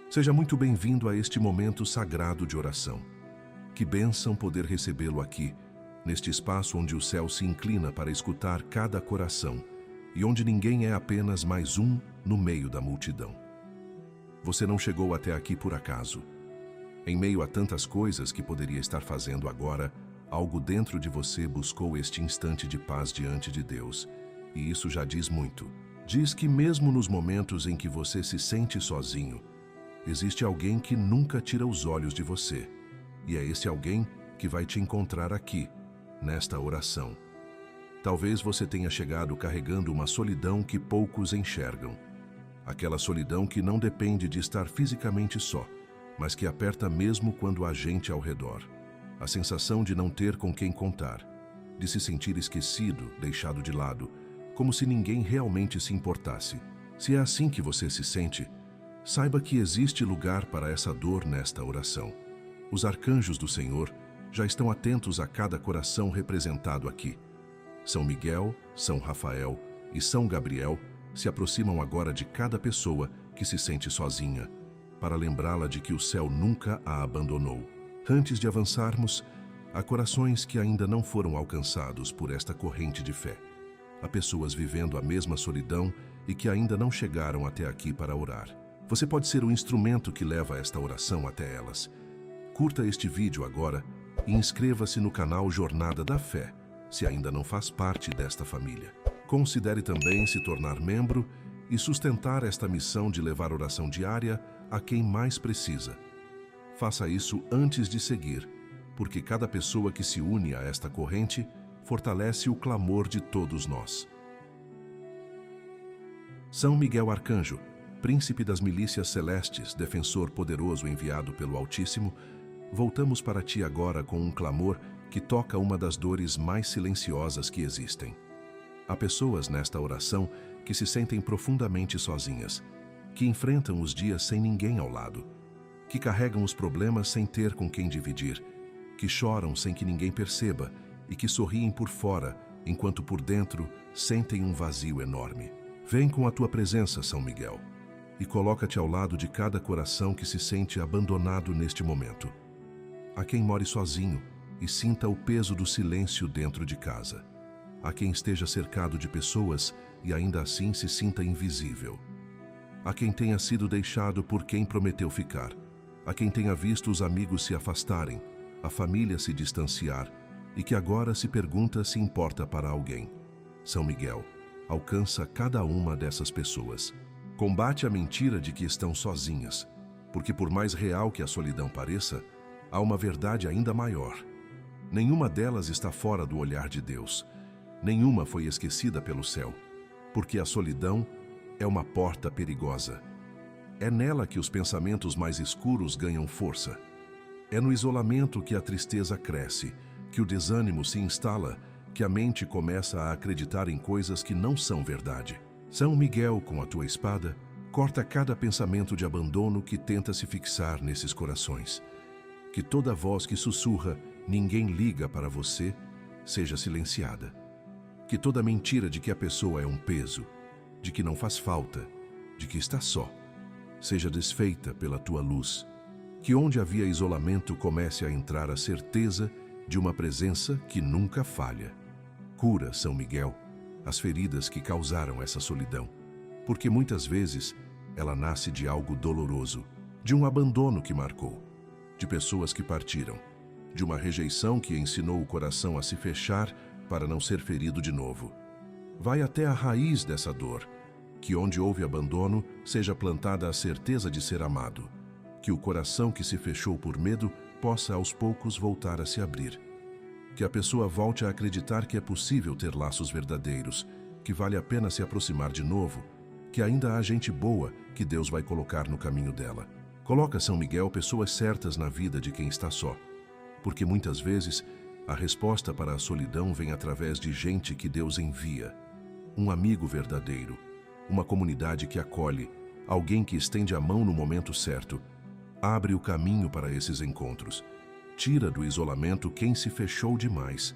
Seja muito bem-vindo a este momento sagrado de oração. Que bênção poder recebê-lo aqui, neste espaço onde o céu se inclina para escutar cada coração e onde ninguém é apenas mais um no meio da multidão. Você não chegou até aqui por acaso. Em meio a tantas coisas que poderia estar fazendo agora, algo dentro de você buscou este instante de paz diante de Deus, e isso já diz muito. Diz que mesmo nos momentos em que você se sente sozinho, existe alguém que nunca tira os olhos de você, e é esse alguém que vai te encontrar aqui, nesta oração. Talvez você tenha chegado carregando uma solidão que poucos enxergam. Aquela solidão que não depende de estar fisicamente só, mas que aperta mesmo quando há gente ao redor. A sensação de não ter com quem contar, de se sentir esquecido, deixado de lado, como se ninguém realmente se importasse. Se é assim que você se sente, saiba que existe lugar para essa dor nesta oração. Os arcanjos do Senhor já estão atentos a cada coração representado aqui. São Miguel, São Rafael e São Gabriel se aproximam agora de cada pessoa que se sente sozinha, para lembrá-la de que o céu nunca a abandonou. Antes de avançarmos, há corações que ainda não foram alcançados por esta corrente de fé. Há pessoas vivendo a mesma solidão e que ainda não chegaram até aqui para orar. Você pode ser o instrumento que leva esta oração até elas. Curta este vídeo agora e inscreva-se no canal Jornada da Fé, se ainda não faz parte desta família. Considere também se tornar membro e sustentar esta missão de levar oração diária a quem mais precisa. Faça isso antes de seguir, porque cada pessoa que se une a esta corrente fortalece o clamor de todos nós. São Miguel Arcanjo, príncipe das milícias celestes, defensor poderoso enviado pelo Altíssimo, voltamos para ti agora com um clamor que toca uma das dores mais silenciosas que existem. Há pessoas nesta oração que se sentem profundamente sozinhas, que enfrentam os dias sem ninguém ao lado, que carregam os problemas sem ter com quem dividir, que choram sem que ninguém perceba e que sorriem por fora, enquanto por dentro sentem um vazio enorme. Vem com a tua presença, São Miguel, e coloca-te ao lado de cada coração que se sente abandonado neste momento. Há quem more sozinho e sinta o peso do silêncio dentro de casa. Há quem esteja cercado de pessoas e ainda assim se sinta invisível. Há quem tenha sido deixado por quem prometeu ficar. Há quem tenha visto os amigos se afastarem, a família se distanciar e que agora se pergunta se importa para alguém. São Miguel, alcança cada uma dessas pessoas. Combate a mentira de que estão sozinhas, porque por mais real que a solidão pareça, há uma verdade ainda maior. Nenhuma delas está fora do olhar de Deus. Nenhuma foi esquecida pelo céu, porque a solidão é uma porta perigosa. É nela que os pensamentos mais escuros ganham força. É no isolamento que a tristeza cresce, que o desânimo se instala, que a mente começa a acreditar em coisas que não são verdade. São Miguel, com a tua espada, corta cada pensamento de abandono que tenta se fixar nesses corações. Que toda voz que sussurra, ninguém liga para você, seja silenciada. Que toda mentira de que a pessoa é um peso, de que não faz falta, de que está só, seja desfeita pela tua luz. Que onde havia isolamento comece a entrar a certeza de uma presença que nunca falha. Cura, São Miguel, as feridas que causaram essa solidão, porque muitas vezes ela nasce de algo doloroso, de um abandono que marcou, de pessoas que partiram, de uma rejeição que ensinou o coração a se fechar para não ser ferido de novo. Vai até a raiz dessa dor, que onde houve abandono seja plantada a certeza de ser amado, que o coração que se fechou por medo possa aos poucos voltar a se abrir, que a pessoa volte a acreditar que é possível ter laços verdadeiros, que vale a pena se aproximar de novo, que ainda há gente boa que Deus vai colocar no caminho dela. Coloca, São Miguel, pessoas certas na vida de quem está só, porque muitas vezes a resposta para a solidão vem através de gente que Deus envia, um amigo verdadeiro, uma comunidade que acolhe, alguém que estende a mão no momento certo. Abre o caminho para esses encontros. Tira do isolamento quem se fechou demais.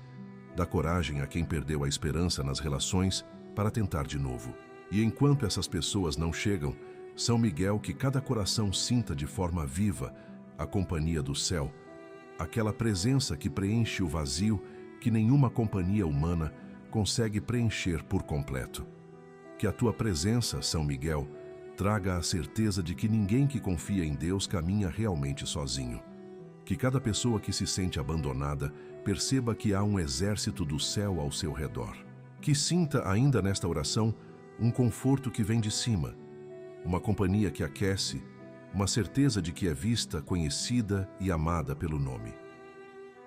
Dá coragem a quem perdeu a esperança nas relações para tentar de novo. E enquanto essas pessoas não chegam, São Miguel, que cada coração sinta de forma viva a companhia do céu, aquela presença que preenche o vazio que nenhuma companhia humana consegue preencher por completo. Que a tua presença, São Miguel, traga a certeza de que ninguém que confia em Deus caminha realmente sozinho. Que cada pessoa que se sente abandonada perceba que há um exército do céu ao seu redor. Que sinta ainda nesta oração um conforto que vem de cima, uma companhia que aquece, uma certeza de que é vista, conhecida e amada pelo nome.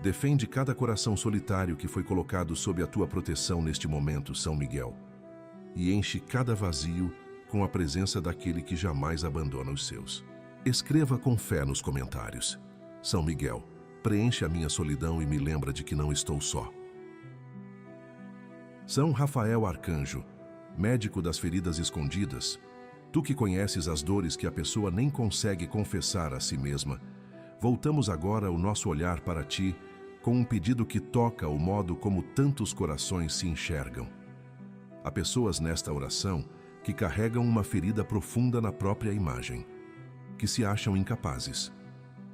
Defende cada coração solitário que foi colocado sob a tua proteção neste momento, São Miguel, e enche cada vazio com a presença daquele que jamais abandona os seus. Escreva com fé nos comentários: São Miguel, preenche a minha solidão e me lembra de que não estou só. São Rafael Arcanjo, médico das feridas escondidas, tu que conheces as dores que a pessoa nem consegue confessar a si mesma, voltamos agora o nosso olhar para ti com um pedido que toca o modo como tantos corações se enxergam. Há pessoas nesta oração que carregam uma ferida profunda na própria imagem, que se acham incapazes,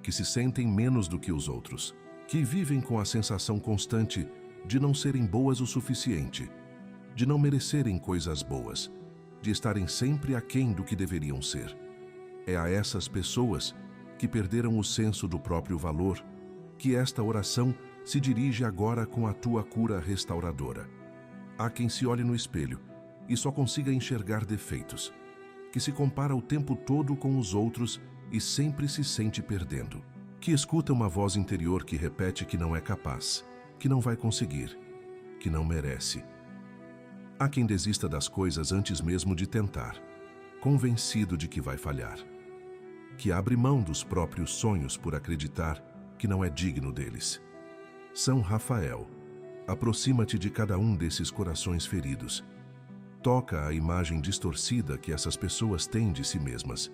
que se sentem menos do que os outros, que vivem com a sensação constante de não serem boas o suficiente, de não merecerem coisas boas, de estarem sempre aquém do que deveriam ser. É a essas pessoas que perderam o senso do próprio valor que esta oração se dirige agora com a tua cura restauradora. Há quem se olhe no espelho e só consiga enxergar defeitos, que se compara o tempo todo com os outros e sempre se sente perdendo, que escuta uma voz interior que repete que não é capaz, que não vai conseguir, que não merece. Há quem desista das coisas antes mesmo de tentar, convencido de que vai falhar, que abre mão dos próprios sonhos por acreditar que não é digno deles. São Rafael, aproxima-te de cada um desses corações feridos. Toca a imagem distorcida que essas pessoas têm de si mesmas.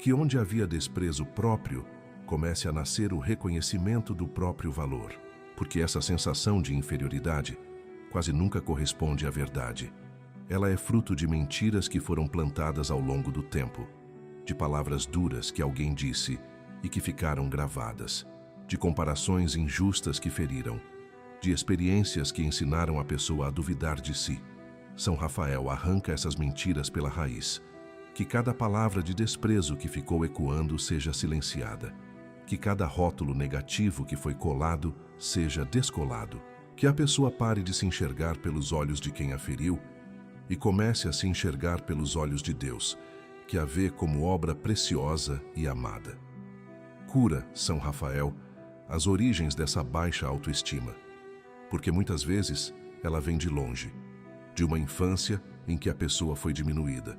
Que onde havia desprezo próprio, comece a nascer o reconhecimento do próprio valor, porque essa sensação de inferioridade quase nunca corresponde à verdade. Ela é fruto de mentiras que foram plantadas ao longo do tempo, de palavras duras que alguém disse e que ficaram gravadas, de comparações injustas que feriram, de experiências que ensinaram a pessoa a duvidar de si. São Rafael arranca essas mentiras pela raiz. Que cada palavra de desprezo que ficou ecoando seja silenciada. Que cada rótulo negativo que foi colado seja descolado. Que a pessoa pare de se enxergar pelos olhos de quem a feriu e comece a se enxergar pelos olhos de Deus, que a vê como obra preciosa e amada. Cura, São Rafael, as origens dessa baixa autoestima, porque muitas vezes ela vem de longe, de uma infância em que a pessoa foi diminuída,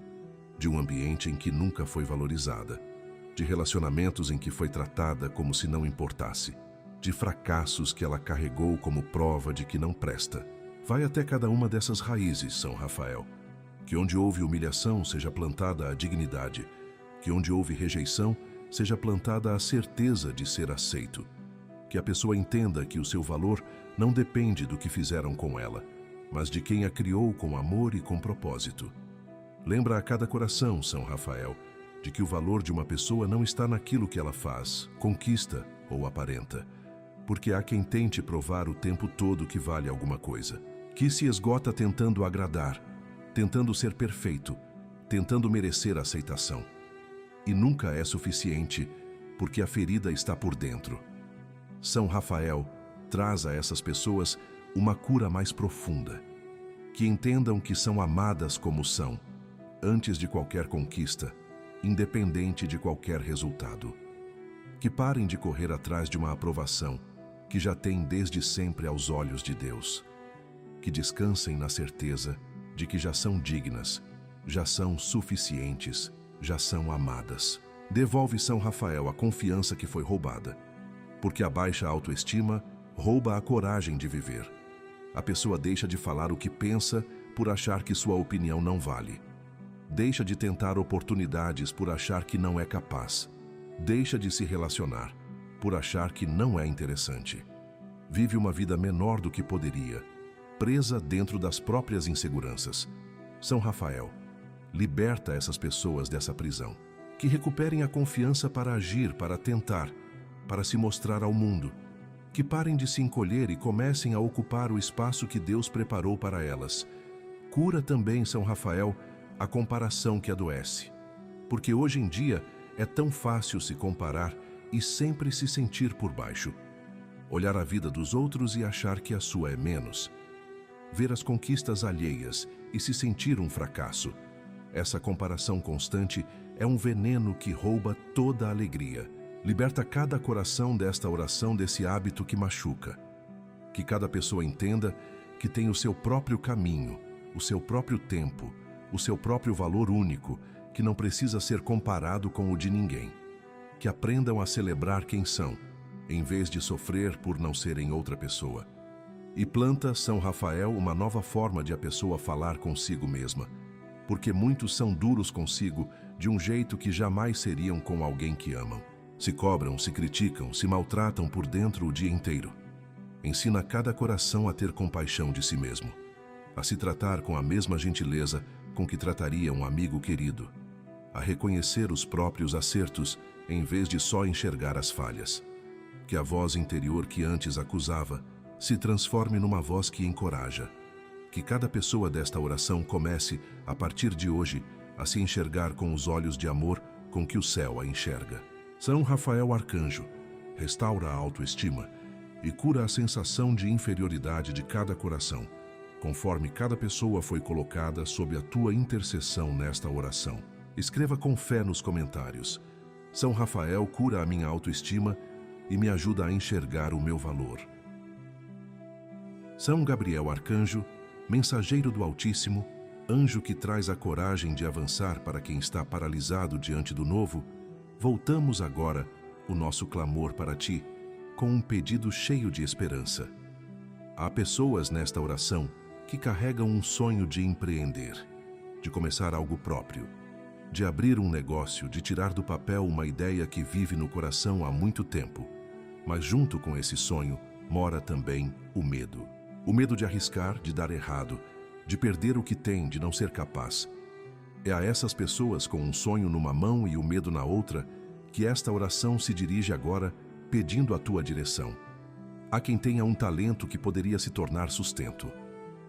de um ambiente em que nunca foi valorizada, de relacionamentos em que foi tratada como se não importasse, de fracassos que ela carregou como prova de que não presta. Vai até cada uma dessas raízes, São Rafael. Que onde houve humilhação seja plantada a dignidade, que onde houve rejeição seja plantada a certeza de ser aceito. Que a pessoa entenda que o seu valor não depende do que fizeram com ela, mas de quem a criou com amor e com propósito. Lembra a cada coração, São Rafael, de que o valor de uma pessoa não está naquilo que ela faz, conquista ou aparenta, porque há quem tente provar o tempo todo que vale alguma coisa, que se esgota tentando agradar, tentando ser perfeito, tentando merecer aceitação. E nunca é suficiente, porque a ferida está por dentro. São Rafael traz a essas pessoas uma cura mais profunda, que entendam que são amadas como são, antes de qualquer conquista, independente de qualquer resultado. Que parem de correr atrás de uma aprovação que já têm desde sempre aos olhos de Deus. Que descansem na certeza de que já são dignas, já são suficientes, já são amadas. Devolve, São Rafael, a confiança que foi roubada, porque a baixa autoestima rouba a coragem de viver. A pessoa deixa de falar o que pensa por achar que sua opinião não vale. Deixa de tentar oportunidades por achar que não é capaz. Deixa de se relacionar por achar que não é interessante. Vive uma vida menor do que poderia, presa dentro das próprias inseguranças. São Rafael, Liberta essas pessoas dessa prisão. Que recuperem a confiança para agir, para tentar, para se mostrar ao mundo. Que parem de se encolher e comecem a ocupar o espaço que Deus preparou para elas. Cura também, São Rafael, a comparação que adoece. Porque hoje em dia é tão fácil se comparar e sempre se sentir por baixo. Olhar a vida dos outros e achar que a sua é menos. Ver as conquistas alheias e se sentir um fracasso. Essa comparação constante é um veneno que rouba toda a alegria. Liberta cada coração desta oração, desse hábito que machuca. Que cada pessoa entenda que tem o seu próprio caminho, o seu próprio tempo, o seu próprio valor único, que não precisa ser comparado com o de ninguém. Que aprendam a celebrar quem são, em vez de sofrer por não serem outra pessoa. E planta, São Rafael, uma nova forma de a pessoa falar consigo mesma. Porque muitos são duros consigo de um jeito que jamais seriam com alguém que amam. Se cobram, se criticam, se maltratam por dentro o dia inteiro. Ensina cada coração a ter compaixão de si mesmo, a se tratar com a mesma gentileza com que trataria um amigo querido, a reconhecer os próprios acertos em vez de só enxergar as falhas. Que a voz interior que antes acusava se transforme numa voz que encoraja. Que cada pessoa desta oração comece, a partir de hoje, a se enxergar com os olhos de amor com que o céu a enxerga. São Rafael Arcanjo, restaura a autoestima e cura a sensação de inferioridade de cada coração, conforme cada pessoa foi colocada sob a tua intercessão nesta oração. Escreva com fé nos comentários: São Rafael cura a minha autoestima e me ajuda a enxergar o meu valor. São Gabriel Arcanjo, mensageiro do Altíssimo, anjo que traz a coragem de avançar para quem está paralisado diante do novo, voltamos agora o nosso clamor para ti, com um pedido cheio de esperança. Há pessoas nesta oração que carregam um sonho de empreender, de começar algo próprio, de abrir um negócio, de tirar do papel uma ideia que vive no coração há muito tempo. Mas junto com esse sonho mora também o medo. O medo de arriscar, de dar errado, de perder o que tem, de não ser capaz. É a essas pessoas com um sonho numa mão e o medo na outra que esta oração se dirige agora, pedindo a tua direção. Há quem tenha um talento que poderia se tornar sustento,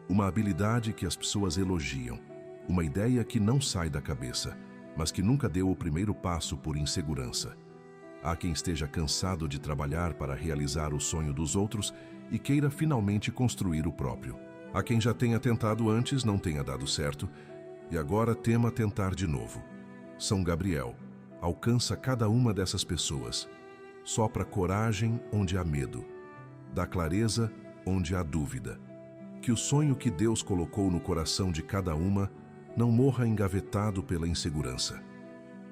uma habilidade que as pessoas elogiam, uma ideia que não sai da cabeça, mas que nunca deu o primeiro passo por insegurança. Há quem esteja cansado de trabalhar para realizar o sonho dos outros e queira finalmente construir o próprio. Há quem já tenha tentado antes, não tenha dado certo, e agora tema tentar de novo. São Gabriel alcança cada uma dessas pessoas. Sopra coragem onde há medo. Dá clareza onde há dúvida. Que o sonho que Deus colocou no coração de cada uma não morra engavetado pela insegurança.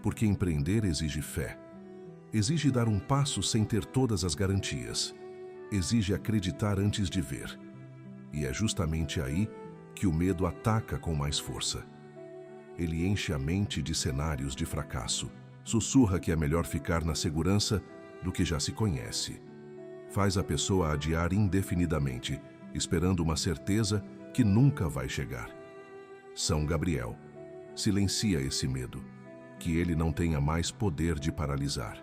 Porque empreender exige fé. Exige dar um passo sem ter todas as garantias. Exige acreditar antes de ver. E é justamente aí que o medo ataca com mais força. Ele enche a mente de cenários de fracasso. Sussurra que é melhor ficar na segurança do que já se conhece. Faz a pessoa adiar indefinidamente, esperando uma certeza que nunca vai chegar. São Gabriel, silencia esse medo, que ele não tenha mais poder de paralisar.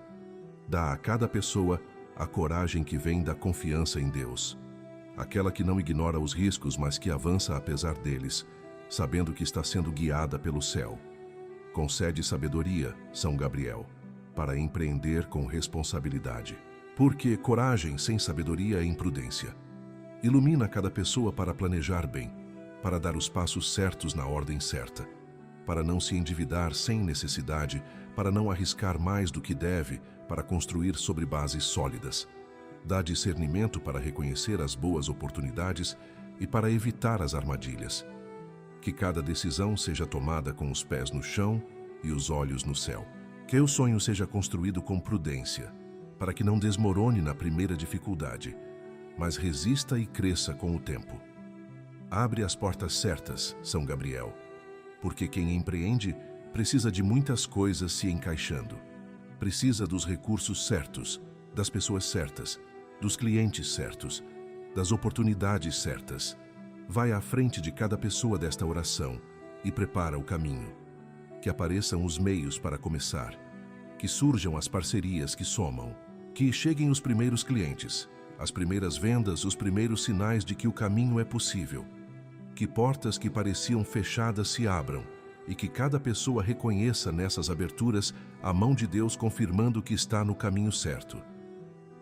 Dá a cada pessoa a coragem que vem da confiança em Deus, aquela que não ignora os riscos, mas que avança apesar deles, sabendo que está sendo guiada pelo céu. Concede sabedoria, São Gabriel, para empreender com responsabilidade. Porque coragem sem sabedoria é imprudência. Ilumina cada pessoa para planejar bem, para dar os passos certos na ordem certa, para não se endividar sem necessidade, para não arriscar mais do que deve, para construir sobre bases sólidas. Dá discernimento para reconhecer as boas oportunidades e para evitar as armadilhas. Que cada decisão seja tomada com os pés no chão e os olhos no céu. Que o sonho seja construído com prudência, para que não desmorone na primeira dificuldade, mas resista e cresça com o tempo. Abre as portas certas, São Gabriel, porque quem empreende precisa de muitas coisas se encaixando. Precisa dos recursos certos, das pessoas certas, dos clientes certos, das oportunidades certas. Vai à frente de cada pessoa desta oração e prepara o caminho. que apareçam os meios para começar, que surjam as parcerias que somam, que cheguem os primeiros clientes, as primeiras vendas, os primeiros sinais de que o caminho é possível, que portas que pareciam fechadas se abram e que cada pessoa reconheça nessas aberturas a mão de Deus confirmando que está no caminho certo.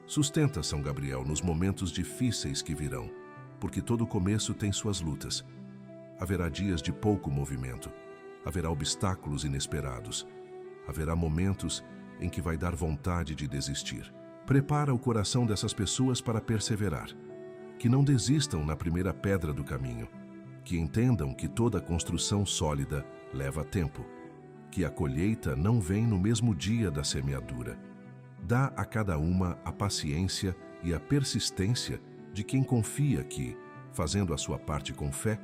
Sustenta São Gabriel nos momentos difíceis que virão, porque todo começo tem suas lutas. Haverá dias de pouco movimento, haverá obstáculos inesperados, haverá momentos em que vai dar vontade de desistir. Prepara o coração dessas pessoas para perseverar, que não desistam na primeira pedra do caminho, que entendam que toda construção sólida leva tempo, que a colheita não vem no mesmo dia da semeadura. Dá a cada uma a paciência e a persistência de quem confia que, fazendo a sua parte com fé,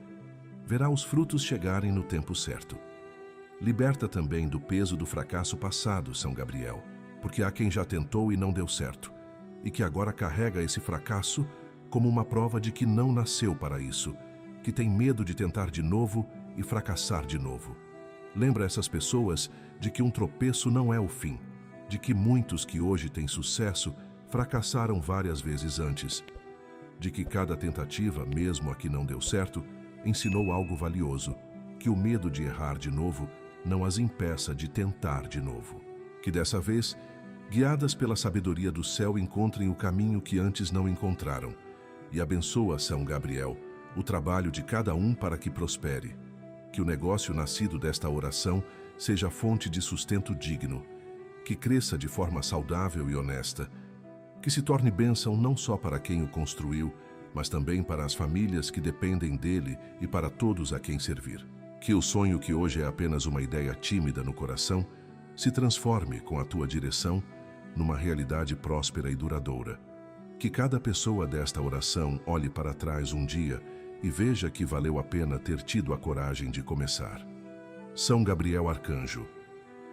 verá os frutos chegarem no tempo certo. Liberta também do peso do fracasso passado, São Gabriel, porque há quem já tentou e não deu certo, e que agora carrega esse fracasso como uma prova de que não nasceu para isso, que tem medo de tentar de novo e fracassar de novo. Lembra essas pessoas de que um tropeço não é o fim, de que muitos que hoje têm sucesso fracassaram várias vezes antes, de que cada tentativa, mesmo a que não deu certo, ensinou algo valioso, que o medo de errar de novo não as impeça de tentar de novo. Que dessa vez, guiadas pela sabedoria do céu, encontrem o caminho que antes não encontraram, e abençoa São Gabriel o trabalho de cada um para que prospere. Que o negócio nascido desta oração seja fonte de sustento digno, que cresça de forma saudável e honesta, que se torne bênção não só para quem o construiu, mas também para as famílias que dependem dele e para todos a quem servir. Que o sonho que hoje é apenas uma ideia tímida no coração se transforme, com a tua direção, numa realidade próspera e duradoura. Que cada pessoa desta oração olhe para trás um dia e veja que valeu a pena ter tido a coragem de começar. São Gabriel Arcanjo,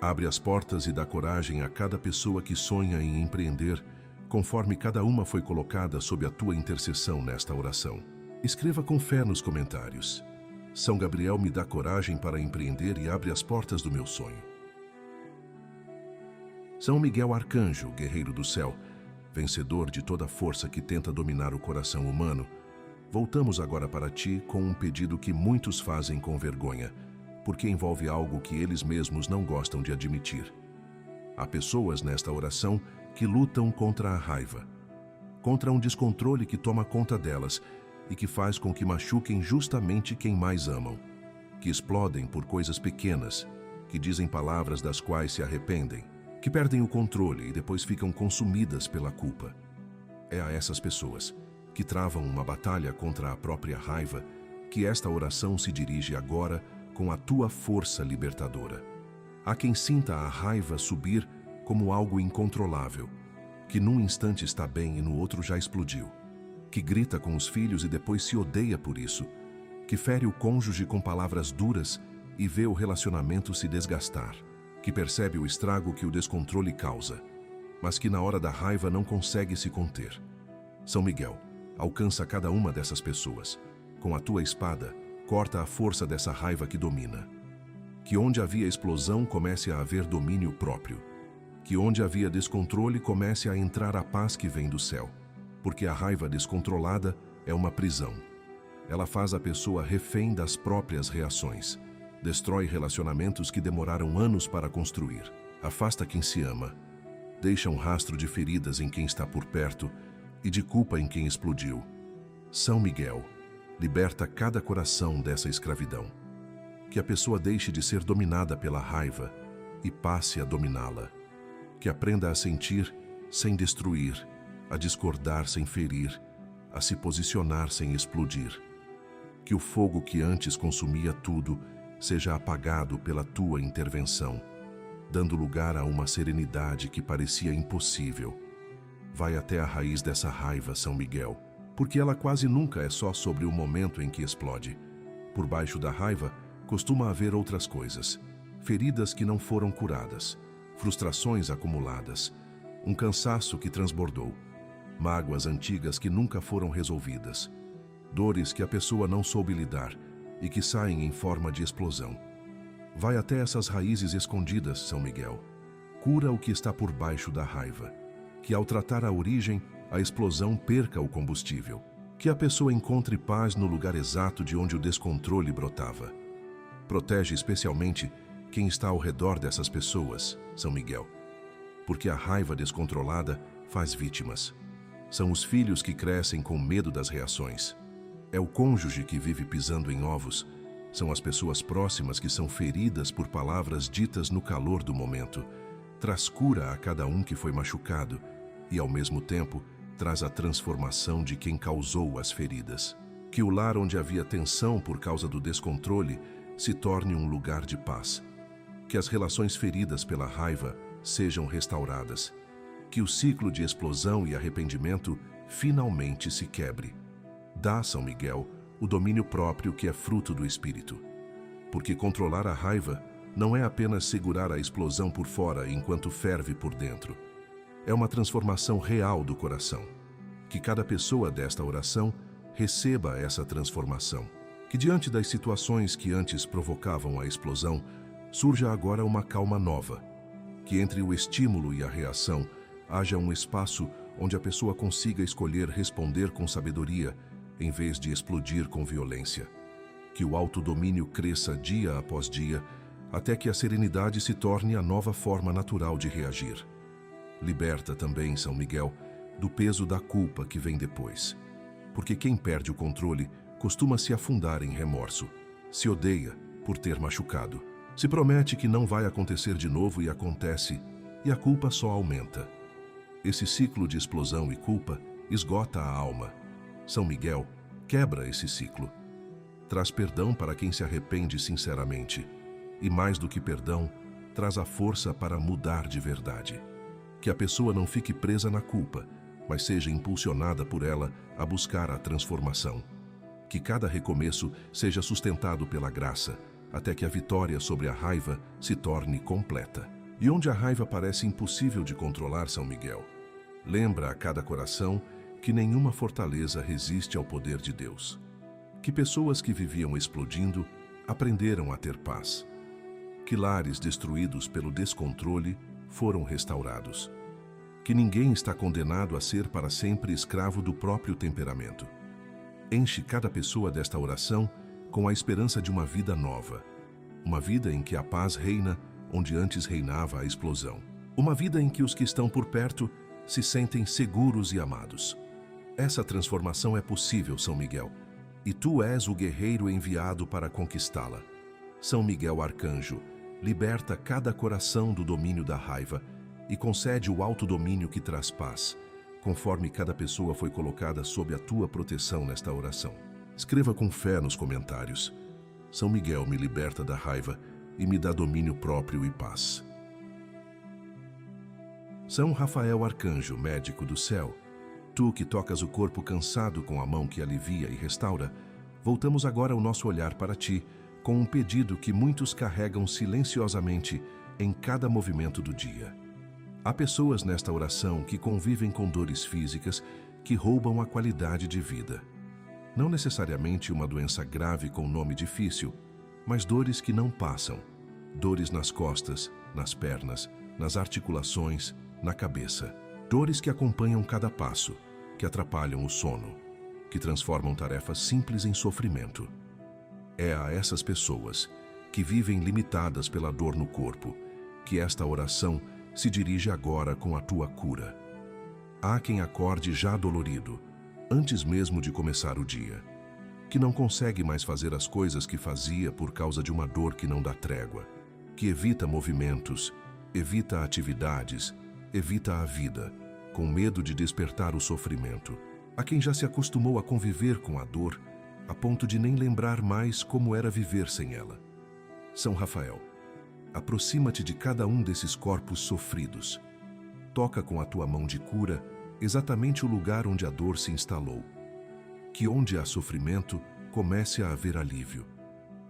abre as portas e dá coragem a cada pessoa que sonha em empreender, conforme cada uma foi colocada sob a tua intercessão nesta oração. Escreva com fé nos comentários: São Gabriel me dá coragem para empreender e abre as portas do meu sonho. São Miguel Arcanjo, guerreiro do céu, vencedor de toda força que tenta dominar o coração humano, voltamos agora para ti com um pedido que muitos fazem com vergonha, porque envolve algo que eles mesmos não gostam de admitir. Há pessoas nesta oração que lutam contra a raiva, contra um descontrole que toma conta delas e que faz com que machuquem justamente quem mais amam, que explodem por coisas pequenas, que dizem palavras das quais se arrependem, que perdem o controle e depois ficam consumidas pela culpa. É a essas pessoas, que travam uma batalha contra a própria raiva, que esta oração se dirige agora com a tua força libertadora. Há quem sinta a raiva subir como algo incontrolável, que num instante está bem e no outro já explodiu, que grita com os filhos e depois se odeia por isso, que fere o cônjuge com palavras duras e vê o relacionamento se desgastar, que percebe o estrago que o descontrole causa, mas que na hora da raiva não consegue se conter. São Miguel, alcança cada uma dessas pessoas. Com a tua espada, corta a força dessa raiva que domina. Que onde havia explosão comece a haver domínio próprio. Que onde havia descontrole comece a entrar a paz que vem do céu. Porque a raiva descontrolada é uma prisão. Ela faz a pessoa refém das próprias reações. Destrói relacionamentos que demoraram anos para construir. Afasta quem se ama. Deixa um rastro de feridas em quem está por perto e de culpa em quem explodiu. São Miguel, liberta cada coração dessa escravidão. Que a pessoa deixe de ser dominada pela raiva e passe a dominá-la. Que aprenda a sentir sem destruir, a discordar sem ferir, a se posicionar sem explodir. Que o fogo que antes consumia tudo seja apagado pela tua intervenção, dando lugar a uma serenidade que parecia impossível. Vai até a raiz dessa raiva, São Miguel, porque ela quase nunca é só sobre o momento em que explode. Por baixo da raiva costuma haver outras coisas, feridas que não foram curadas, frustrações acumuladas, um cansaço que transbordou, mágoas antigas que nunca foram resolvidas, dores que a pessoa não soube lidar e que saem em forma de explosão. Vai até essas raízes escondidas, São Miguel. Cura o que está por baixo da raiva. Que ao tratar a origem, a explosão perca o combustível. Que a pessoa encontre paz no lugar exato de onde o descontrole brotava. Protege especialmente quem está ao redor dessas pessoas, São Miguel. Porque a raiva descontrolada faz vítimas. São os filhos que crescem com medo das reações. É o cônjuge que vive pisando em ovos. São as pessoas próximas que são feridas por palavras ditas no calor do momento. Traz cura a cada um que foi machucado e, ao mesmo tempo, traz a transformação de quem causou as feridas. Que o lar onde havia tensão por causa do descontrole se torne um lugar de paz. Que as relações feridas pela raiva sejam restauradas. Que o ciclo de explosão e arrependimento finalmente se quebre. Dá, São Miguel, o domínio próprio que é fruto do Espírito. Porque controlar a raiva não é apenas segurar a explosão por fora enquanto ferve por dentro. É uma transformação real do coração. Que cada pessoa desta oração receba essa transformação. Que diante das situações que antes provocavam a explosão, surja agora uma calma nova. Que entre o estímulo e a reação haja um espaço onde a pessoa consiga escolher responder com sabedoria, em vez de explodir com violência. Que o autodomínio cresça dia após dia, até que a serenidade se torne a nova forma natural de reagir. Liberta também, São Miguel, do peso da culpa que vem depois. Porque quem perde o controle costuma se afundar em remorso, se odeia por ter machucado, se promete que não vai acontecer de novo e acontece, e a culpa só aumenta. Esse ciclo de explosão e culpa esgota a alma. São Miguel quebra esse ciclo. Traz perdão para quem se arrepende sinceramente. E mais do que perdão, traz a força para mudar de verdade. Que a pessoa não fique presa na culpa, mas seja impulsionada por ela a buscar a transformação. Que cada recomeço seja sustentado pela graça, até que a vitória sobre a raiva se torne completa. E onde a raiva parece impossível de controlar, São Miguel, lembra a cada coração que nenhuma fortaleza resiste ao poder de Deus. Que pessoas que viviam explodindo aprenderam a ter paz. Que lares destruídos pelo descontrole foram restaurados. Que ninguém está condenado a ser para sempre escravo do próprio temperamento. Enche cada pessoa desta oração com a esperança de uma vida nova. Uma vida em que a paz reina onde antes reinava a explosão. Uma vida em que os que estão por perto se sentem seguros e amados. Essa transformação é possível, São Miguel, e tu és o guerreiro enviado para conquistá-la. São Miguel Arcanjo, liberta cada coração do domínio da raiva e concede o autodomínio que traz paz, conforme cada pessoa foi colocada sob a tua proteção nesta oração. Escreva com fé nos comentários: São Miguel me liberta da raiva e me dá domínio próprio e paz. São Rafael Arcanjo, médico do céu, tu que tocas o corpo cansado com a mão que alivia e restaura, voltamos agora o nosso olhar para ti, com um pedido que muitos carregam silenciosamente em cada movimento do dia. Há pessoas nesta oração que convivem com dores físicas que roubam a qualidade de vida. Não necessariamente uma doença grave com nome difícil, mas dores que não passam. Dores nas costas, nas pernas, nas articulações, na cabeça. Dores que acompanham cada passo, que atrapalham o sono, que transformam tarefas simples em sofrimento. É a essas pessoas, que vivem limitadas pela dor no corpo, que esta oração se dirige agora com a tua cura. Há quem acorde já dolorido, antes mesmo de começar o dia, que não consegue mais fazer as coisas que fazia por causa de uma dor que não dá trégua, que evita movimentos, evita atividades, evita a vida, com medo de despertar o sofrimento. Há quem já se acostumou a conviver com a dor, a ponto de nem lembrar mais como era viver sem ela. São Rafael, aproxima-te de cada um desses corpos sofridos. Toca com a tua mão de cura exatamente o lugar onde a dor se instalou. Que onde há sofrimento, comece a haver alívio.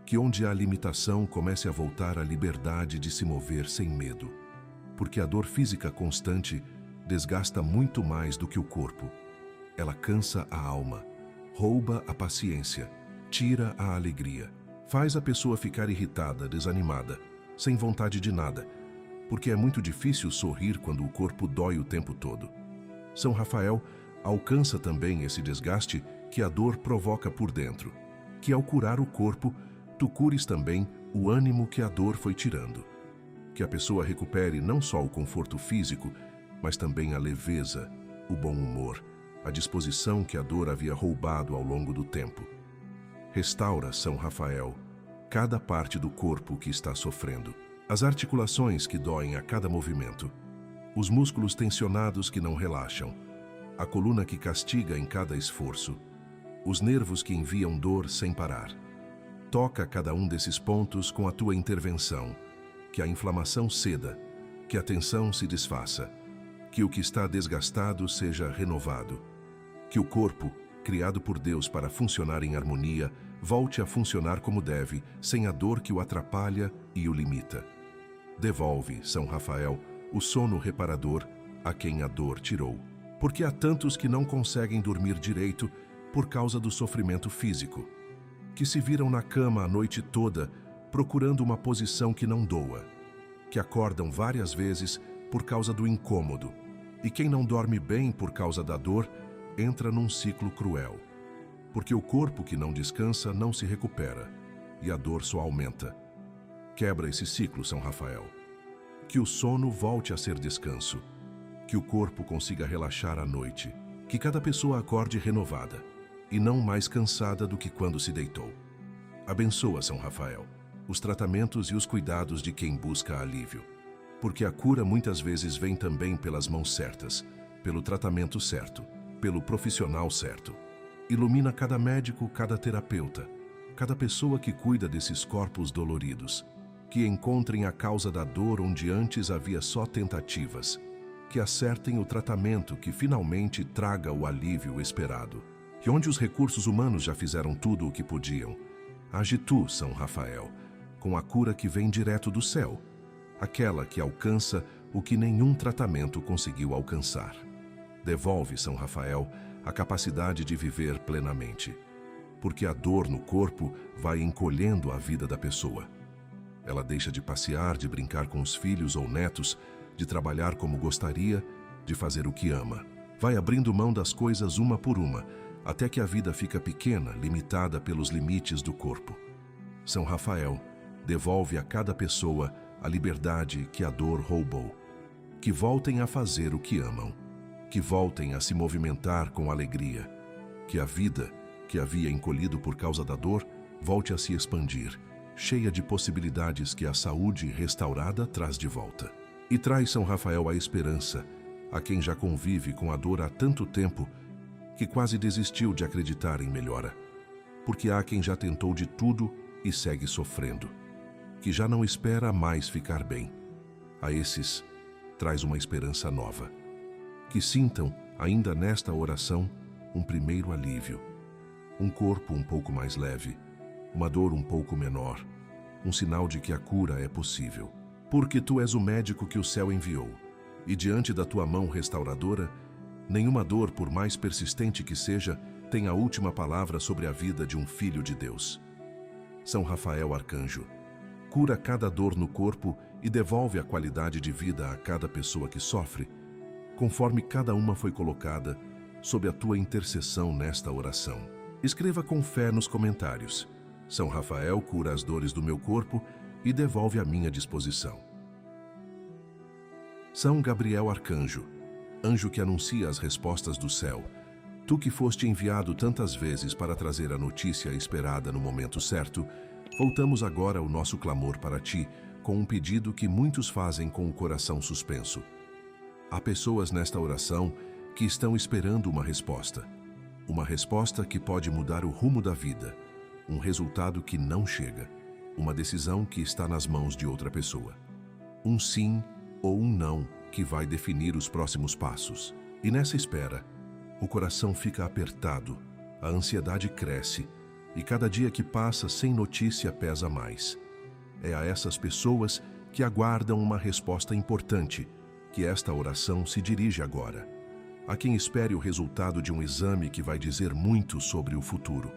Que onde há limitação, comece a voltar a liberdade de se mover sem medo. Porque a dor física constante desgasta muito mais do que o corpo. Ela cansa a alma, rouba a paciência, tira a alegria, Faz a pessoa ficar irritada, desanimada, sem vontade de nada, porque é muito difícil sorrir quando o corpo dói o tempo todo. São Rafael alcança também esse desgaste que a dor provoca por dentro, que ao curar o corpo, tu cures também o ânimo que a dor foi tirando. Que a pessoa recupere não só o conforto físico, mas também a leveza, o bom humor, a disposição que a dor havia roubado ao longo do tempo. Restaura, São Rafael, cada parte do corpo que está sofrendo. As articulações que doem a cada movimento, os músculos tensionados que não relaxam, a coluna que castiga em cada esforço, os nervos que enviam dor sem parar. Toca cada um desses pontos com a tua intervenção, que a inflamação ceda, que a tensão se desfaça, que o que está desgastado seja renovado, que o corpo, criado por Deus para funcionar em harmonia, volte a funcionar como deve, sem a dor que o atrapalha e o limita. Devolve, São Rafael, o sono reparador a quem a dor tirou. Porque há tantos que não conseguem dormir direito por causa do sofrimento físico, que se viram na cama a noite toda procurando uma posição que não doa, que acordam várias vezes por causa do incômodo, e quem não dorme bem por causa da dor entra num ciclo cruel, porque o corpo que não descansa não se recupera, e a dor só aumenta. Quebra esse ciclo, São Rafael. Que o sono volte a ser descanso, que o corpo consiga relaxar à noite, que cada pessoa acorde renovada, e não mais cansada do que quando se deitou. Abençoa, São Rafael, os tratamentos e os cuidados de quem busca alívio, porque a cura muitas vezes vem também pelas mãos certas, pelo tratamento certo, pelo profissional certo. Ilumina cada médico, cada terapeuta, cada pessoa que cuida desses corpos doloridos, que encontrem a causa da dor onde antes havia só tentativas, que acertem o tratamento que finalmente traga o alívio esperado. E onde os recursos humanos já fizeram tudo o que podiam, age tu, São Rafael, com a cura que vem direto do céu, aquela que alcança o que nenhum tratamento conseguiu alcançar. Devolve, São Rafael, a capacidade de viver plenamente, porque a dor no corpo vai encolhendo a vida da pessoa. Ela deixa de passear, de brincar com os filhos ou netos, de trabalhar como gostaria, de fazer o que ama. Vai abrindo mão das coisas uma por uma, até que a vida fica pequena, limitada pelos limites do corpo. São Rafael, devolve a cada pessoa a liberdade que a dor roubou. Que voltem a fazer o que amam, que voltem a se movimentar com alegria, que a vida, que havia encolhido por causa da dor, volte a se expandir, cheia de possibilidades que a saúde restaurada traz de volta. E traz, São Rafael, a esperança a quem já convive com a dor há tanto tempo que quase desistiu de acreditar em melhora, porque há quem já tentou de tudo e segue sofrendo, que já não espera mais ficar bem. A esses, traz uma esperança nova. Que sintam, ainda nesta oração, um primeiro alívio, um corpo um pouco mais leve, uma dor um pouco menor, um sinal de que a cura é possível. Porque tu és o médico que o céu enviou, e diante da tua mão restauradora, nenhuma dor, por mais persistente que seja, tem a última palavra sobre a vida de um filho de Deus. São Rafael Arcanjo, cura cada dor no corpo e devolve a qualidade de vida a cada pessoa que sofre, conforme cada uma foi colocada sob a tua intercessão nesta oração. Escreva com fé nos comentários: São Rafael cura as dores do meu corpo e devolve a minha disposição. São Gabriel Arcanjo, anjo que anuncia as respostas do céu, tu que foste enviado tantas vezes para trazer a notícia esperada no momento certo, voltamos agora o nosso clamor para ti, com um pedido que muitos fazem com o coração suspenso. Há pessoas nesta oração que estão esperando uma resposta que pode mudar o rumo da vida, um resultado que não chega, uma decisão que está nas mãos de outra pessoa. Um sim ou um não que vai definir os próximos passos. E nessa espera, o coração fica apertado, a ansiedade cresce, e cada dia que passa sem notícia pesa mais. É a essas pessoas que aguardam uma resposta importante que esta oração se dirige agora. A quem espere o resultado de um exame que vai dizer muito sobre o futuro.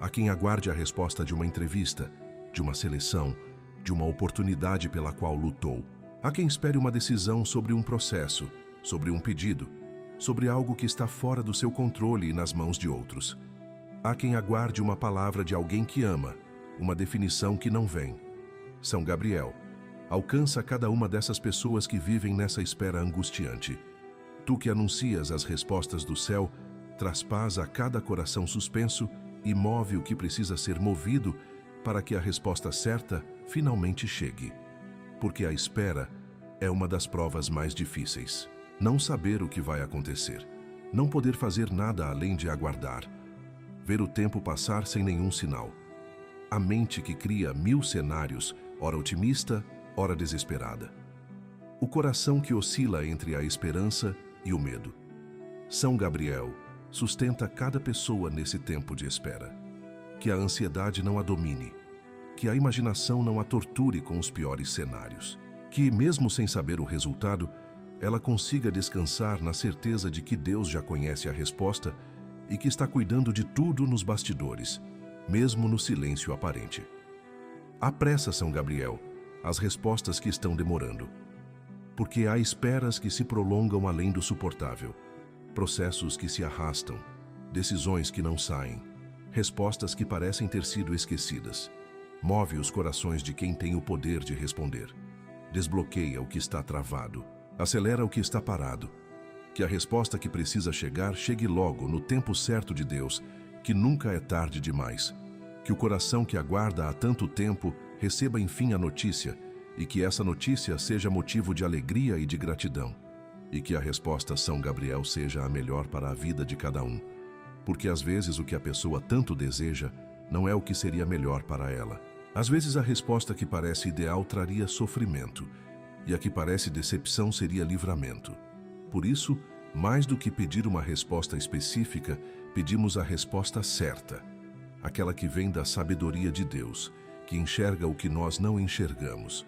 Há quem aguarde a resposta de uma entrevista, de uma seleção, de uma oportunidade pela qual lutou. Há quem espere uma decisão sobre um processo, sobre um pedido, sobre algo que está fora do seu controle e nas mãos de outros. Há quem aguarde uma palavra de alguém que ama, uma definição que não vem. São Gabriel, alcança cada uma dessas pessoas que vivem nessa espera angustiante. Tu que anuncias as respostas do céu, traz paz a cada coração suspenso e move o que precisa ser movido para que a resposta certa finalmente chegue. Porque a espera é uma das provas mais difíceis. Não saber o que vai acontecer, não poder fazer nada além de aguardar, ver o tempo passar sem nenhum sinal. A mente que cria 1000 cenários, ora otimista, ora desesperada. O coração que oscila entre a esperança e o medo. São Gabriel sustenta cada pessoa nesse tempo de espera. Que a ansiedade não a domine, que a imaginação não a torture com os piores cenários, que, mesmo sem saber o resultado, ela consiga descansar na certeza de que Deus já conhece a resposta e que está cuidando de tudo nos bastidores, mesmo no silêncio aparente. Apressa, São Gabriel, as respostas que estão demorando, porque há esperas que se prolongam além do suportável, processos que se arrastam, decisões que não saem, respostas que parecem ter sido esquecidas. Move os corações de quem tem o poder de responder. Desbloqueia o que está travado, acelera o que está parado. Que a resposta que precisa chegar chegue logo no tempo certo de Deus, que nunca é tarde demais. Que o coração que aguarda há tanto tempo receba enfim a notícia e que essa notícia seja motivo de alegria e de gratidão. E que a resposta São Gabriel seja a melhor para a vida de cada um. Porque às vezes o que a pessoa tanto deseja não é o que seria melhor para ela. Às vezes a resposta que parece ideal traria sofrimento, e a que parece decepção seria livramento. Por isso, mais do que pedir uma resposta específica, pedimos a resposta certa, aquela que vem da sabedoria de Deus, que enxerga o que nós não enxergamos.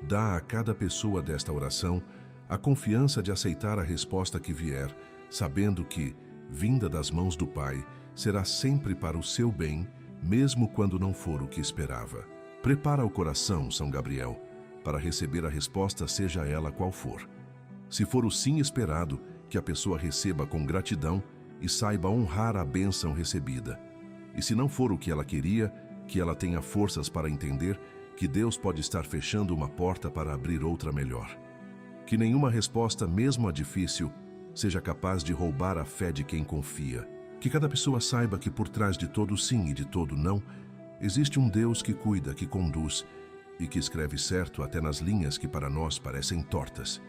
Dá a cada pessoa desta oração a confiança de aceitar a resposta que vier, sabendo que, vinda das mãos do Pai, será sempre para o seu bem, mesmo quando não for o que esperava. Prepara o coração, São Gabriel, para receber a resposta, seja ela qual for. Se for o sim esperado, que a pessoa receba com gratidão e saiba honrar a bênção recebida. E se não for o que ela queria, que ela tenha forças para entender que Deus pode estar fechando uma porta para abrir outra melhor. Que nenhuma resposta, mesmo a difícil, seja capaz de roubar a fé de quem confia. Que cada pessoa saiba que por trás de todo sim e de todo não, existe um Deus que cuida, que conduz e que escreve certo até nas linhas que para nós parecem tortas.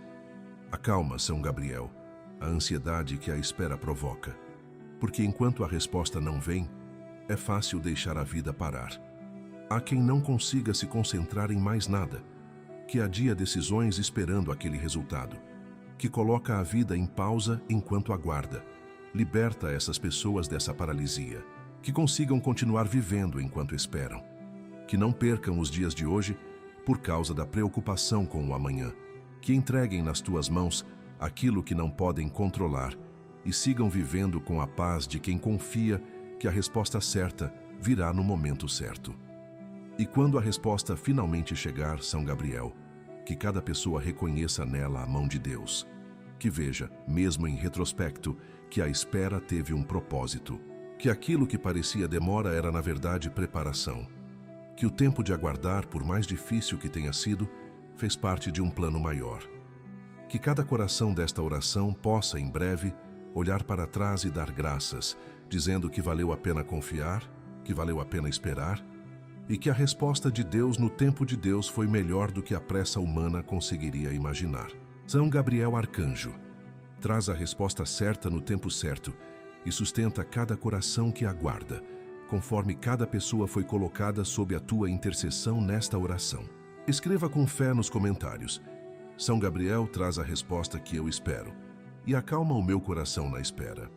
Acalma, São Gabriel, a ansiedade que a espera provoca, porque enquanto a resposta não vem, é fácil deixar a vida parar. Há quem não consiga se concentrar em mais nada, que adia decisões esperando aquele resultado, que coloca a vida em pausa enquanto aguarda. Liberta essas pessoas dessa paralisia, que consigam continuar vivendo enquanto esperam, que não percam os dias de hoje por causa da preocupação com o amanhã, que entreguem nas tuas mãos aquilo que não podem controlar e sigam vivendo com a paz de quem confia que a resposta certa virá no momento certo. E quando a resposta finalmente chegar, São Gabriel, que cada pessoa reconheça nela a mão de Deus, que veja, mesmo em retrospecto, que a espera teve um propósito, que aquilo que parecia demora era na verdade preparação, que o tempo de aguardar, por mais difícil que tenha sido, fez parte de um plano maior. Que cada coração desta oração possa, em breve, olhar para trás e dar graças, dizendo que valeu a pena confiar, que valeu a pena esperar, e que a resposta de Deus no tempo de Deus foi melhor do que a pressa humana conseguiria imaginar. São Gabriel Arcanjo, traz a resposta certa no tempo certo e sustenta cada coração que aguarda, conforme cada pessoa foi colocada sob a tua intercessão nesta oração. Escreva com fé nos comentários: São Gabriel traz a resposta que eu espero, e acalma o meu coração na espera.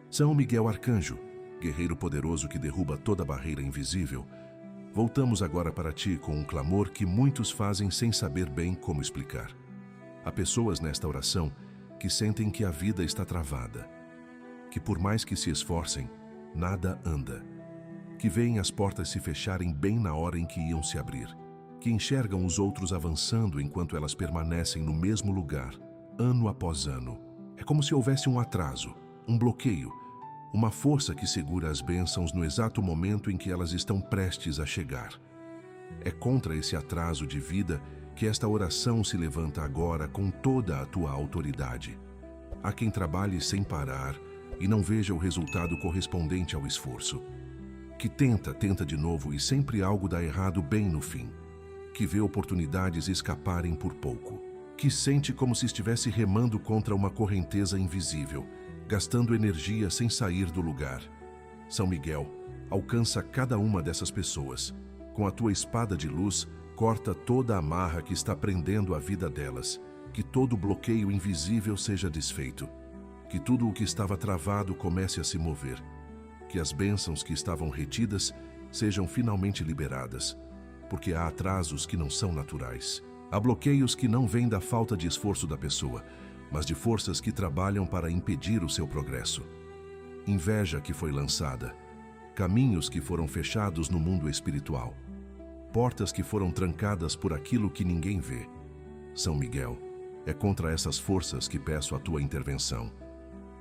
São Miguel Arcanjo, guerreiro poderoso que derruba toda barreira invisível, voltamos agora para ti com um clamor que muitos fazem sem saber bem como explicar. Há pessoas nesta oração que sentem que a vida está travada, que por mais que se esforcem, nada anda. Que veem as portas se fecharem bem na hora em que iam se abrir. Que enxergam os outros avançando enquanto elas permanecem no mesmo lugar, ano após ano. É como se houvesse um atraso, um bloqueio, uma força que segura as bênçãos no exato momento em que elas estão prestes a chegar. É contra esse atraso de vida que esta oração se levanta agora com toda a tua autoridade. Há quem trabalhe sem parar e não veja o resultado correspondente ao esforço. Que tenta de novo e sempre algo dá errado bem no fim. Que vê oportunidades escaparem por pouco. Que sente como se estivesse remando contra uma correnteza invisível, gastando energia sem sair do lugar. São Miguel, alcança cada uma dessas pessoas. Com a tua espada de luz, corta toda a amarra que está prendendo a vida delas. Que todo bloqueio invisível seja desfeito. Que tudo o que estava travado comece a se mover. Que as bênçãos que estavam retidas sejam finalmente liberadas. Porque há atrasos que não são naturais. Há bloqueios que não vêm da falta de esforço da pessoa, mas de forças que trabalham para impedir o seu progresso. Inveja que foi lançada. Caminhos que foram fechados no mundo espiritual. Portas que foram trancadas por aquilo que ninguém vê. São Miguel, é contra essas forças que peço a tua intervenção.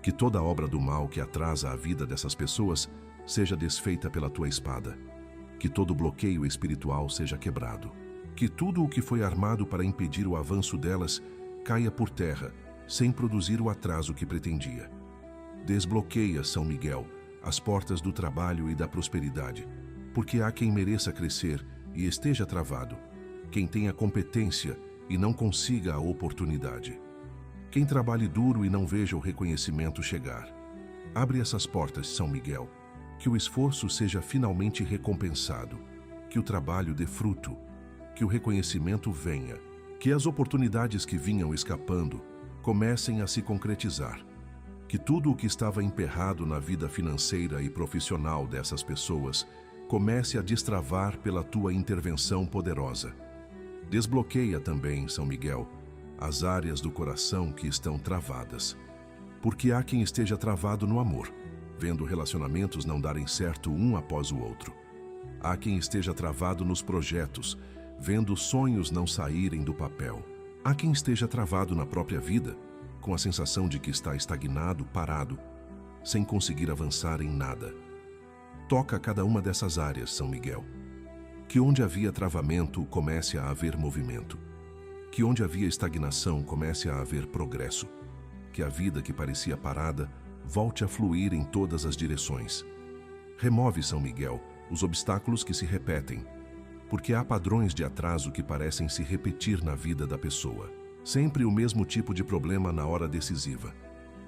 Que toda obra do mal que atrasa a vida dessas pessoas seja desfeita pela tua espada. Que todo bloqueio espiritual seja quebrado. Que tudo o que foi armado para impedir o avanço delas caia por terra, sem produzir o atraso que pretendia. Desbloqueia, São Miguel, as portas do trabalho e da prosperidade, porque há quem mereça crescer e esteja travado, quem tenha competência e não consiga a oportunidade. Quem trabalhe duro e não veja o reconhecimento chegar. Abre essas portas, São Miguel, que o esforço seja finalmente recompensado, que o trabalho dê fruto, que o reconhecimento venha, que as oportunidades que vinham escapando comecem a se concretizar, que tudo o que estava emperrado na vida financeira e profissional dessas pessoas comece a destravar pela tua intervenção poderosa. Desbloqueia também, São Miguel, as áreas do coração que estão travadas, porque há quem esteja travado no amor, vendo relacionamentos não darem certo um após o outro. Há quem esteja travado nos projetos, vendo sonhos não saírem do papel. Há quem esteja travado na própria vida, com a sensação de que está estagnado, parado, sem conseguir avançar em nada. Toca cada uma dessas áreas, São Miguel. Que onde havia travamento comece a haver movimento. Que onde havia estagnação comece a haver progresso. Que a vida que parecia parada volte a fluir em todas as direções. Remove, São Miguel, os obstáculos que se repetem, porque há padrões de atraso que parecem se repetir na vida da pessoa. Sempre o mesmo tipo de problema na hora decisiva.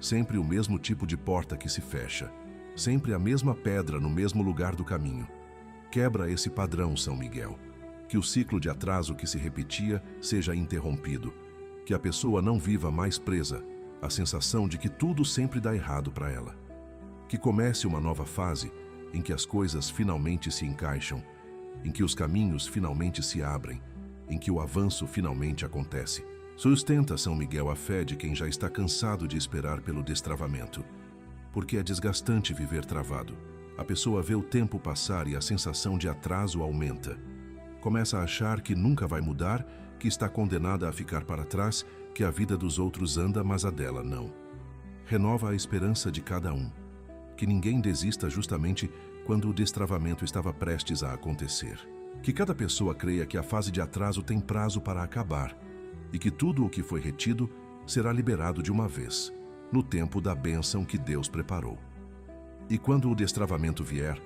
Sempre o mesmo tipo de porta que se fecha. Sempre a mesma pedra no mesmo lugar do caminho. Quebra esse padrão, São Miguel. Que o ciclo de atraso que se repetia seja interrompido. Que a pessoa não viva mais presa à sensação de que tudo sempre dá errado para ela. Que comece uma nova fase em que as coisas finalmente se encaixam, em que os caminhos finalmente se abrem, em que o avanço finalmente acontece. Sustenta, São Miguel, a fé de quem já está cansado de esperar pelo destravamento, porque é desgastante viver travado. A pessoa vê o tempo passar e a sensação de atraso aumenta. Começa a achar que nunca vai mudar, que está condenada a ficar para trás, que a vida dos outros anda, mas a dela não. Renova a esperança de cada um. Que ninguém desista justamente quando o destravamento estava prestes a acontecer. Que cada pessoa creia que a fase de atraso tem prazo para acabar e que tudo o que foi retido será liberado de uma vez, no tempo da bênção que Deus preparou. E quando o destravamento vier,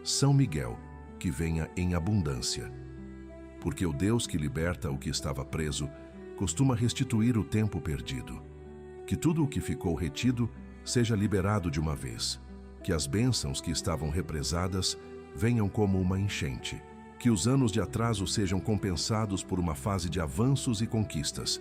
São Miguel, que venha em abundância. Porque o Deus que liberta o que estava preso costuma restituir o tempo perdido. Que tudo o que ficou retido seja liberado de uma vez. Que as bênçãos que estavam represadas venham como uma enchente. Que os anos de atraso sejam compensados por uma fase de avanços e conquistas.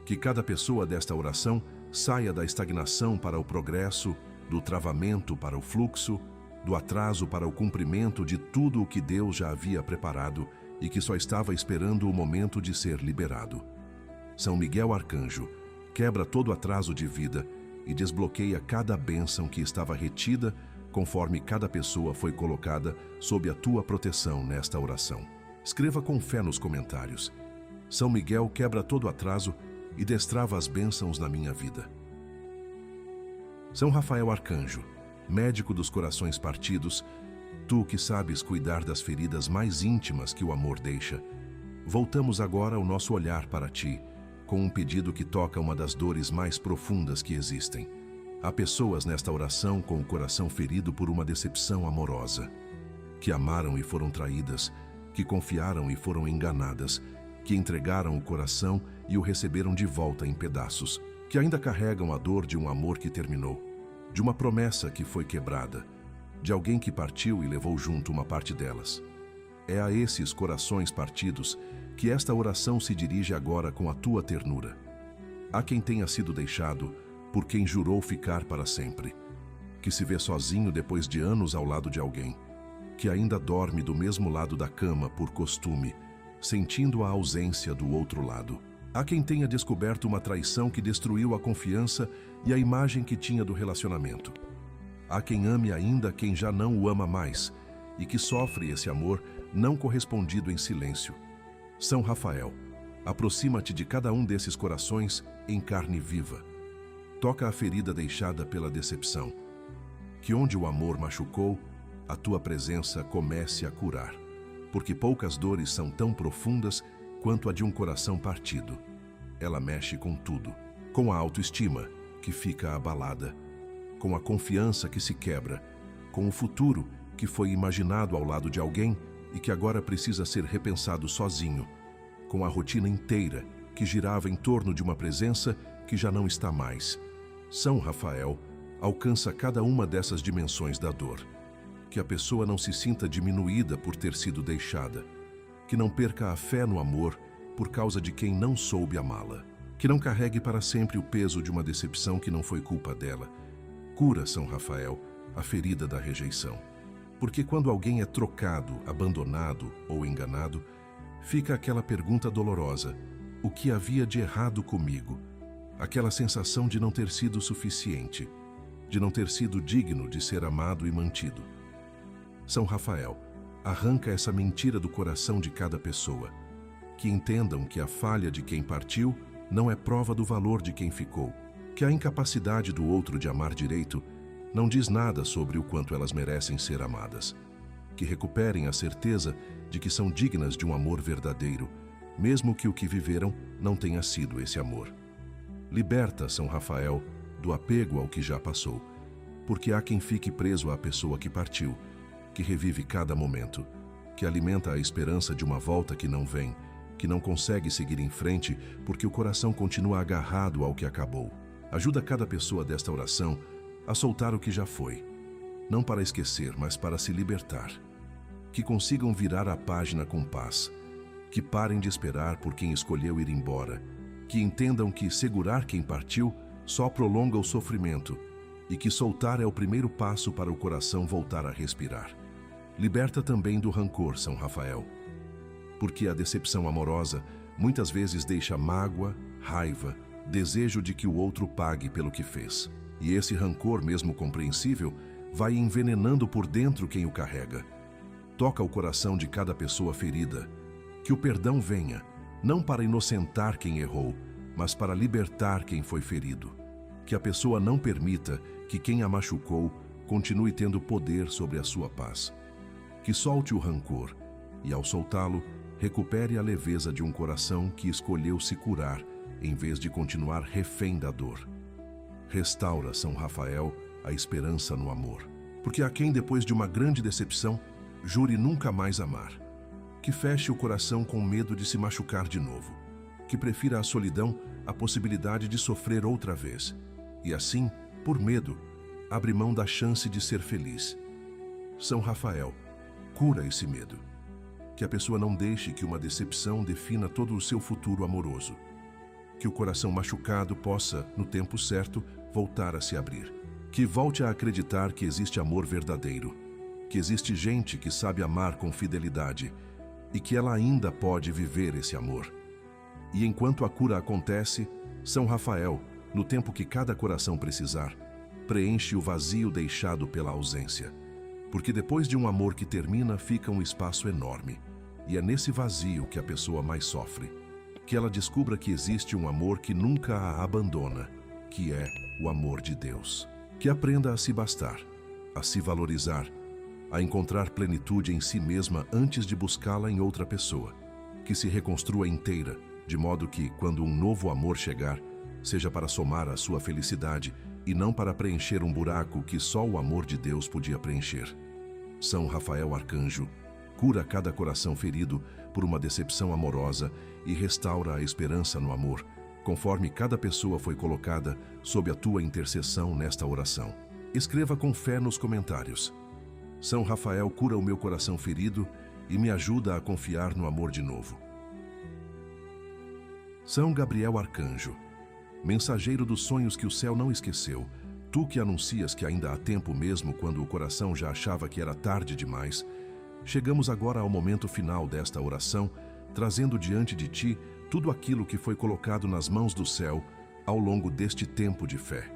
Que cada pessoa desta oração saia da estagnação para o progresso, do travamento para o fluxo, do atraso para o cumprimento de tudo o que Deus já havia preparado e que só estava esperando o momento de ser liberado. São Miguel Arcanjo, quebra todo atraso de vida e desbloqueia cada bênção que estava retida conforme cada pessoa foi colocada sob a tua proteção nesta oração. Escreva com fé nos comentários: São Miguel quebra todo atraso e destrava as bênçãos na minha vida. São Rafael Arcanjo, médico dos corações partidos, tu que sabes cuidar das feridas mais íntimas que o amor deixa, voltamos agora o nosso olhar para ti, com um pedido que toca uma das dores mais profundas que existem. Há pessoas nesta oração com o coração ferido por uma decepção amorosa, que amaram e foram traídas, que confiaram e foram enganadas, que entregaram o coração e o receberam de volta em pedaços, que ainda carregam a dor de um amor que terminou, de uma promessa que foi quebrada, de alguém que partiu e levou junto uma parte delas. É a esses corações partidos que esta oração se dirige agora com a tua ternura. Há quem tenha sido deixado por quem jurou ficar para sempre, que se vê sozinho depois de anos ao lado de alguém, que ainda dorme do mesmo lado da cama por costume, sentindo a ausência do outro lado. Há quem tenha descoberto uma traição que destruiu a confiança e a imagem que tinha do relacionamento. Há quem ame ainda quem já não o ama mais e que sofre esse amor não correspondido em silêncio. São Rafael, aproxima-te de cada um desses corações em carne viva. Toca a ferida deixada pela decepção. Que onde o amor machucou, a tua presença comece a curar. Porque poucas dores são tão profundas quanto a de um coração partido. Ela mexe com tudo. Com a autoestima, que fica abalada. Com a confiança que se quebra. Com o futuro, que foi imaginado ao lado de alguém e que agora precisa ser repensado sozinho. Com a rotina inteira, que girava em torno de uma presença que já não está mais. São Rafael alcança cada uma dessas dimensões da dor. Que a pessoa não se sinta diminuída por ter sido deixada. Que não perca a fé no amor por causa de quem não soube amá-la. Que não carregue para sempre o peso de uma decepção que não foi culpa dela. Cura, São Rafael, a ferida da rejeição. Porque quando alguém é trocado, abandonado ou enganado, fica aquela pergunta dolorosa: o que havia de errado comigo? Aquela sensação de não ter sido suficiente, de não ter sido digno de ser amado e mantido. São Rafael, arranca essa mentira do coração de cada pessoa. Que entendam que a falha de quem partiu não é prova do valor de quem ficou. Que a incapacidade do outro de amar direito não diz nada sobre o quanto elas merecem ser amadas. Que recuperem a certeza de que são dignas de um amor verdadeiro, mesmo que o que viveram não tenha sido esse amor. Liberta, São Rafael, do apego ao que já passou, porque há quem fique preso à pessoa que partiu, que revive cada momento, que alimenta a esperança de uma volta que não vem, que não consegue seguir em frente porque o coração continua agarrado ao que acabou. Ajuda cada pessoa desta oração a soltar o que já foi, não para esquecer, mas para se libertar. Que consigam virar a página com paz, que parem de esperar por quem escolheu ir embora, que entendam que segurar quem partiu só prolonga o sofrimento e que soltar é o primeiro passo para o coração voltar a respirar. Liberta também do rancor, São Rafael, porque a decepção amorosa muitas vezes deixa mágoa, raiva, desejo de que o outro pague pelo que fez. E esse rancor, mesmo compreensível, vai envenenando por dentro quem o carrega. Toca o coração de cada pessoa ferida. Que o perdão venha, não para inocentar quem errou, mas para libertar quem foi ferido. Que a pessoa não permita que quem a machucou continue tendo poder sobre a sua paz. Que solte o rancor e, ao soltá-lo, recupere a leveza de um coração que escolheu se curar em vez de continuar refém da dor. Restaura, São Rafael, a esperança no amor. Porque há quem, depois de uma grande decepção, jure nunca mais amar. Que feche o coração com medo de se machucar de novo. Que prefira a solidão à possibilidade de sofrer outra vez. E assim, por medo, abre mão da chance de ser feliz. São Rafael, cura esse medo. Que a pessoa não deixe que uma decepção defina todo o seu futuro amoroso. Que o coração machucado possa, no tempo certo, voltar a se abrir. Que volte a acreditar que existe amor verdadeiro. Que existe gente que sabe amar com fidelidade e que ela ainda pode viver esse amor. E enquanto a cura acontece, São Rafael, no tempo que cada coração precisar, preenche o vazio deixado pela ausência. Porque depois de um amor que termina, fica um espaço enorme. E é nesse vazio que a pessoa mais sofre. Que ela descubra que existe um amor que nunca a abandona, que é o amor de Deus. Que aprenda a se bastar, a se valorizar, a encontrar plenitude em si mesma antes de buscá-la em outra pessoa. Que se reconstrua inteira, de modo que, quando um novo amor chegar, seja para somar à sua felicidade e não para preencher um buraco que só o amor de Deus podia preencher. São Rafael Arcanjo, cura cada coração ferido por uma decepção amorosa e restaura a esperança no amor, conforme cada pessoa foi colocada sob a tua intercessão nesta oração. Escreva com fé nos comentários: São Rafael cura o meu coração ferido e me ajuda a confiar no amor de novo. São Gabriel Arcanjo, mensageiro dos sonhos que o céu não esqueceu, tu que anuncias que ainda há tempo mesmo quando o coração já achava que era tarde demais, chegamos agora ao momento final desta oração, trazendo diante de ti tudo aquilo que foi colocado nas mãos do céu ao longo deste tempo de fé.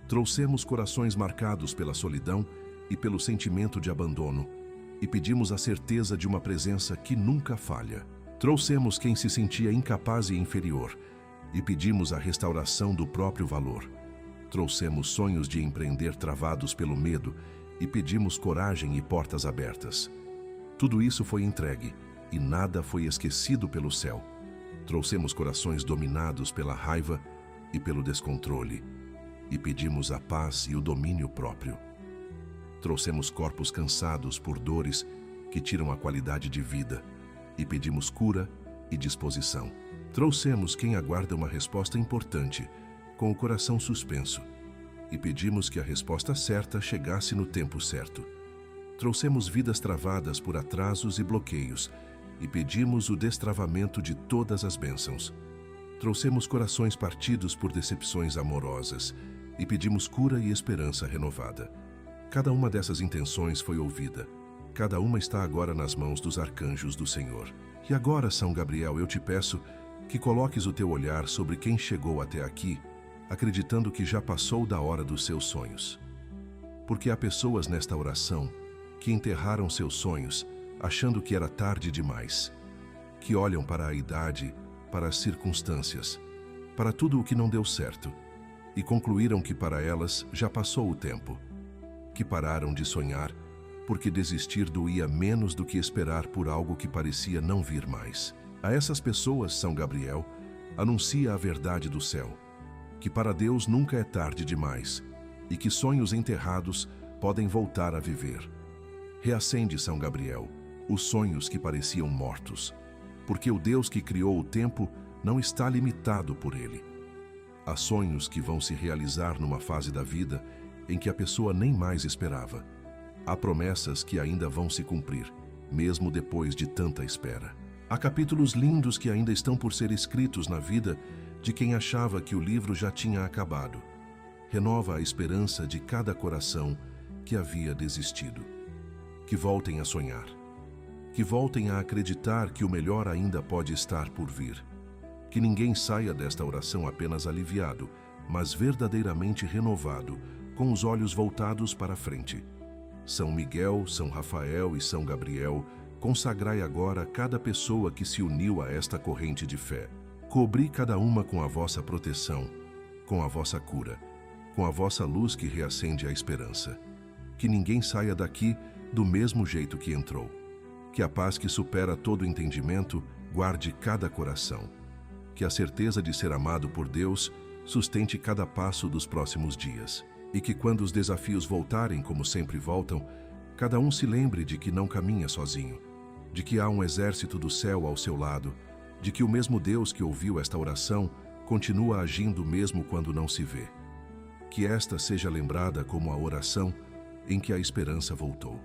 Trouxemos corações marcados pela solidão e pelo sentimento de abandono, e pedimos a certeza de uma presença que nunca falha. Trouxemos quem se sentia incapaz e inferior, e pedimos a restauração do próprio valor. Trouxemos sonhos de empreender travados pelo medo, e pedimos coragem e portas abertas. Tudo isso foi entregue, e nada foi esquecido pelo céu. Trouxemos corações dominados pela raiva e pelo descontrole, e pedimos a paz e o domínio próprio. Trouxemos corpos cansados por dores que tiram a qualidade de vida, e pedimos cura e disposição. Trouxemos quem aguarda uma resposta importante, com o coração suspenso, e pedimos que a resposta certa chegasse no tempo certo. Trouxemos vidas travadas por atrasos e bloqueios, e pedimos o destravamento de todas as bênçãos. Trouxemos corações partidos por decepções amorosas, e pedimos cura e esperança renovada. Cada uma dessas intenções foi ouvida. Cada uma está agora nas mãos dos arcanjos do Senhor. E agora, São Gabriel, eu te peço que coloques o teu olhar sobre quem chegou até aqui, acreditando que já passou da hora dos seus sonhos. Porque há pessoas nesta oração que enterraram seus sonhos, achando que era tarde demais, que olham para a idade, para as circunstâncias, para tudo o que não deu certo, e concluíram que para elas já passou o tempo, que pararam de sonhar, porque desistir doía menos do que esperar por algo que parecia não vir mais. A essas pessoas, São Gabriel anuncia a verdade do céu, que para Deus nunca é tarde demais, e que sonhos enterrados podem voltar a viver. Reacende, São Gabriel, os sonhos que pareciam mortos, porque o Deus que criou o tempo não está limitado por ele. Há sonhos que vão se realizar numa fase da vida em que a pessoa nem mais esperava. Há promessas que ainda vão se cumprir, mesmo depois de tanta espera. Há capítulos lindos que ainda estão por ser escritos na vida de quem achava que o livro já tinha acabado. Renova a esperança de cada coração que havia desistido. Que voltem a sonhar. Que voltem a acreditar que o melhor ainda pode estar por vir. Que ninguém saia desta oração apenas aliviado, mas verdadeiramente renovado, com os olhos voltados para a frente. São Miguel, São Rafael e São Gabriel, consagrai agora cada pessoa que se uniu a esta corrente de fé. Cobri cada uma com a vossa proteção, com a vossa cura, com a vossa luz que reacende a esperança. Que ninguém saia daqui do mesmo jeito que entrou. Que a paz que supera todo entendimento guarde cada coração. Que a certeza de ser amado por Deus sustente cada passo dos próximos dias. E que quando os desafios voltarem como sempre voltam, cada um se lembre de que não caminha sozinho, de que há um exército do céu ao seu lado, de que o mesmo Deus que ouviu esta oração continua agindo mesmo quando não se vê. Que esta seja lembrada como a oração em que a esperança voltou.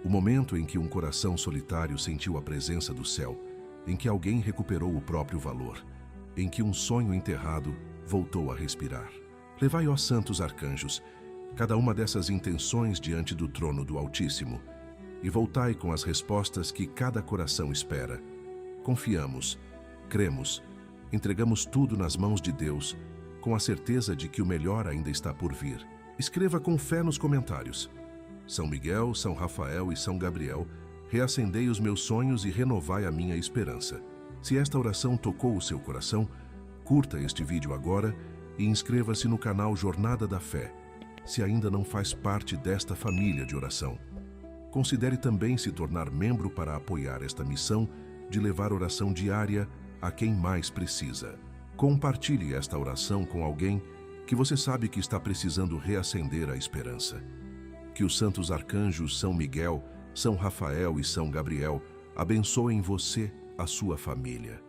O momento em que um coração solitário sentiu a presença do céu, em que alguém recuperou o próprio valor, em que um sonho enterrado voltou a respirar. Levai, ó santos arcanjos, cada uma dessas intenções diante do trono do Altíssimo, e voltai com as respostas que cada coração espera. Confiamos, cremos, entregamos tudo nas mãos de Deus, com a certeza de que o melhor ainda está por vir. Escreva com fé nos comentários: São Miguel, São Rafael e São Gabriel, reacendei os meus sonhos e renovai a minha esperança. Se esta oração tocou o seu coração, curta este vídeo agora e inscreva-se no canal Jornada da Fé, se ainda não faz parte desta família de oração. Considere também se tornar membro para apoiar esta missão de levar oração diária a quem mais precisa. Compartilhe esta oração com alguém que você sabe que está precisando reacender a esperança. Que os santos arcanjos São Miguel, São Rafael e São Gabriel abençoem você, a sua família.